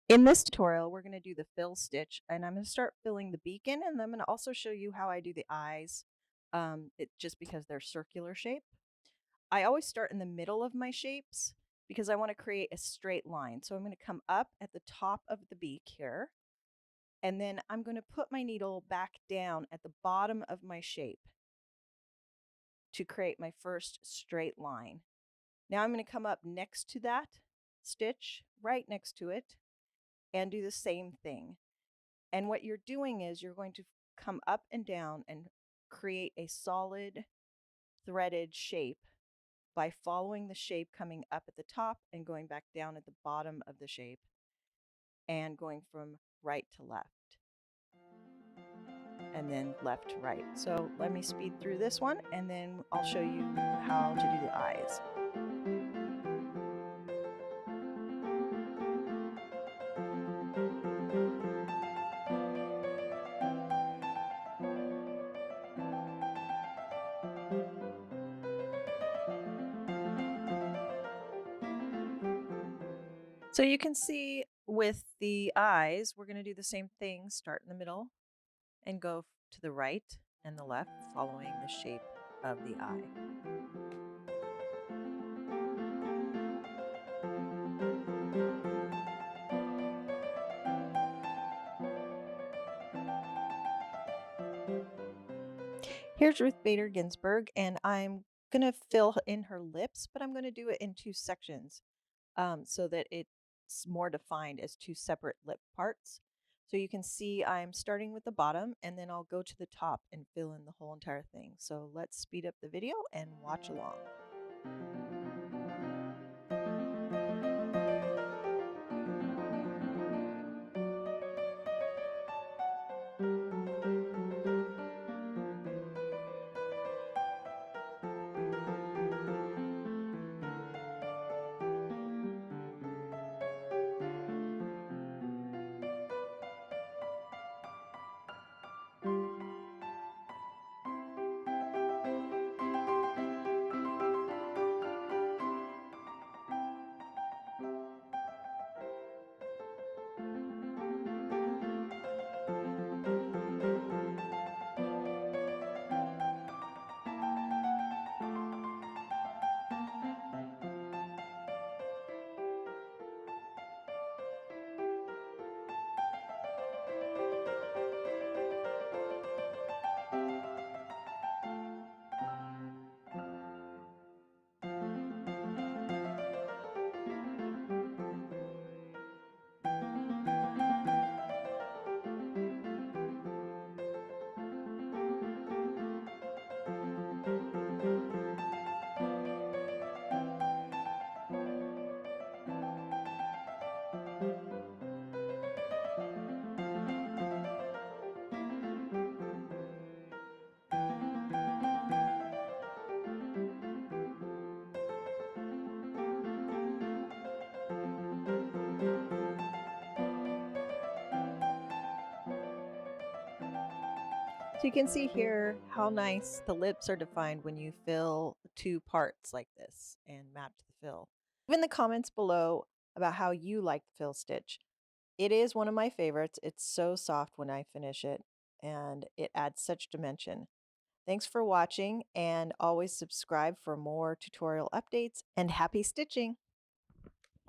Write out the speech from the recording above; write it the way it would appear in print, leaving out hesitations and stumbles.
In this tutorial, we're going to do the fill stitch, and I'm going to start filling the beak in, and I'm going to also show you how I do the eyes, just because they're circular shape. I always start in the middle of my shapes because I want to create a straight line. So I'm going to come up at the top of the beak here, and then I'm going to put my needle back down at the bottom of my shape to create my first straight line. Now I'm going to come up next to that stitch, right next to it, and do the same thing. And what you're doing is you're going to come up and down and create a solid threaded shape by following the shape coming up at the top and going back down at the bottom of the shape and going from right to left and then left to right. So let me speed through this one and then I'll show you how to do the eyes. So you can see with the eyes, we're going to do the same thing, start in the middle and go to the right and the left, following the shape of the eye. Here's Ruth Bader Ginsburg, and I'm going to fill in her lips, but I'm going to do it in two sections so that it's more defined as two separate lip parts. So you can see I'm starting with the bottom and then I'll go to the top and fill in the whole entire thing. So let's speed up the video and watch along. So you can see here how nice the lips are defined when you fill two parts like this and match the fill. Leave in the comments below about how you like the fill stitch. It is one of my favorites. It's so soft when I finish it and it adds such dimension. Thanks for watching and always subscribe for more tutorial updates and happy stitching!